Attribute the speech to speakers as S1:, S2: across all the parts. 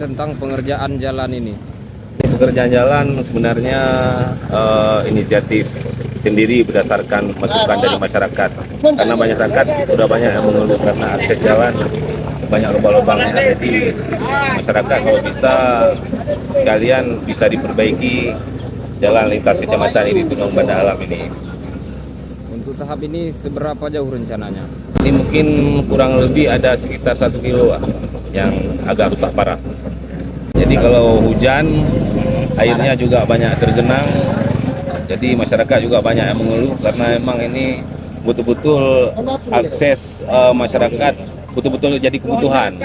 S1: tentang pengerjaan jalan ini?
S2: Pekerjaan jalan sebenarnya inisiatif sendiri berdasarkan masukan dari masyarakat. Karena masyarakat sudah banyak yang mengeluh karena akses jalan banyak lubang-lubang. Jadi masyarakat kalau bisa sekalian bisa diperbaiki jalan lintas kecamatan ini Gunung Banda Alam ini.
S1: Untuk tahap ini seberapa jauh rencananya?
S2: Ini mungkin kurang lebih ada sekitar 1 kilo yang agak rusak parah. Jadi kalau hujan airnya juga banyak tergenang, jadi masyarakat juga banyak yang mengeluh karena memang ini betul-betul akses masyarakat betul-betul jadi kebutuhan.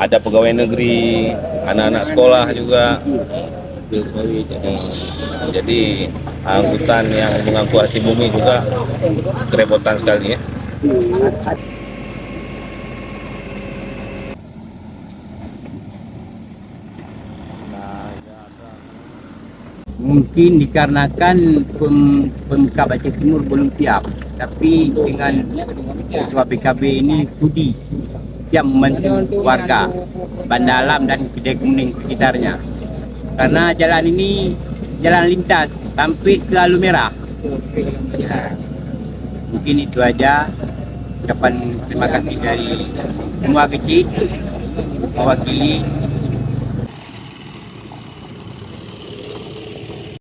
S2: Ada pegawai negeri, anak-anak sekolah juga. Jadi angkutan yang mengangkut hasil bumi juga kerepotan sekali ya.
S3: Mungkin dikarenakan Pemkab Aceh Timur belum siap, tapi dengan Ketua PKB ini sudi siap membantu warga Banda Alam dan Kedai Kuning sekitarnya. Karena jalan ini jalan lintas sampai ke Alumera. Ya, mungkin itu aja. Ucapan terima kasih dari semua kecil mewakili